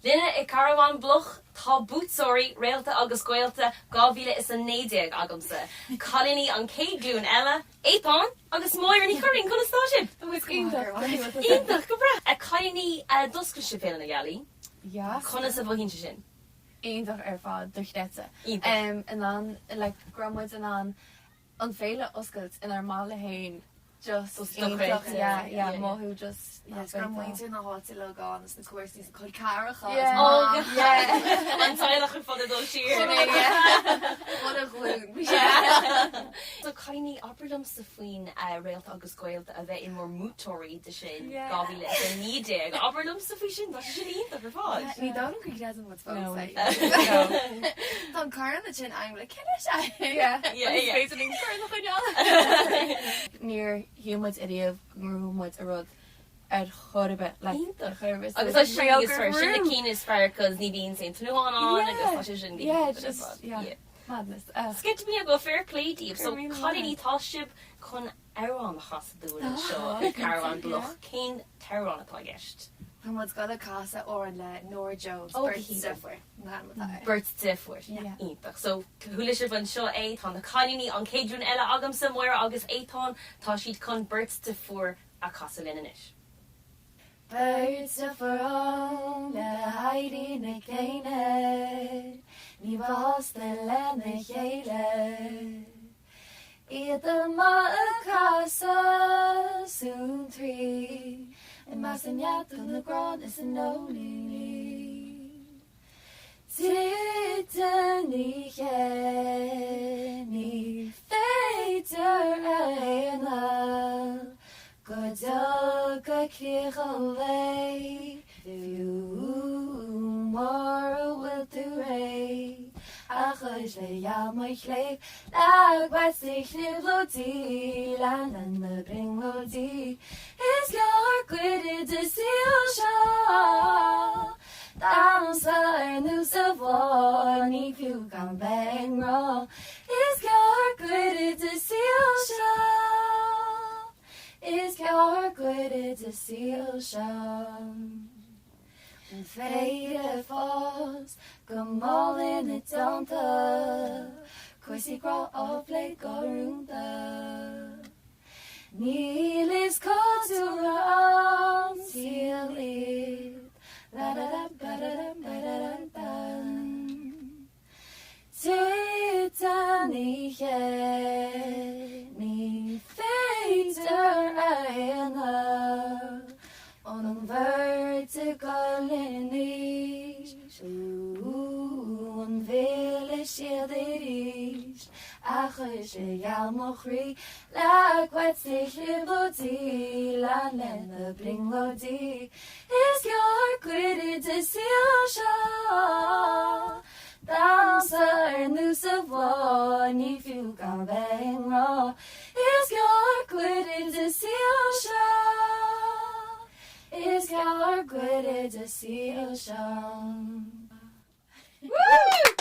Duine I Carbhán BLOC tá bútsóirí réalta agus gaolta 2019 agamsa. Cailíní An Chéad Ghlúin Eile, éipán agus moir ní choirín chun stáisiid. Íntach go bra. A cailíní doscail si féile na Gealaí. Ja. Chuna sa bhhinse sin. Éintach fád duchtéite. Íntach. And then like grandmas and an Féile oscailt in our mála hain just yeah mohu just grandmother na hot le gan na cuairtí chuil carcha An táilech chu fada dul siar. What a glún. So cailíní obairlumm sa faoin réalta agus gaolta a bheith in mór mútóirí de sin 2019. Obairlumm sa faoin sin, tá sin ionta ar fád. Ní dá an cuiic wat fá. Tá car na sin I'm like near humans idiom roomwood a rud chorbe like agus tá sin is fear sin na cín is fear cos ní bhíonn sin tnúán an agus tá sin just madness. Skit me a go fair play deep so cailíní tá sibh chun amhrán chasadh seo Carbhán BLOC cén tarrán atá gceist. Tá mu go a casa ó le nóir Joe Bert Difford ítach so thuúla sibh an seo é tá na cailíní An Chéad Ghlúin Eile agam sa muir agus éitán tá siad chun Bert Difford a casa linis. Birds of all the hiding a cane, ni was the land a Jade. Either ma a casa soon three, and my senyat on the ground is an only. Titani ni fater aena. Godog Kirale, you more will do ray. Achosle Yamachle, like what sich Lodi, land and the bring Lodi. Is your quitted to CEOL? Dancer news of one if you come bang raw. Is your quitted to CEOL? Is your quitted to CEOL? And Féile falls, come all in it down the Coisy grow off like Gorunda. Neil is called to run till it la da da ba da da ba da da da. Titanic ni fater aena on vertical lineage on village yadirish achos yalmochri like what sich liboti la lena bring lodi is your quitted to CEOL dancer news of one if you come bang raw is your quitted to CEOL is your quitted to CEOL. Woo!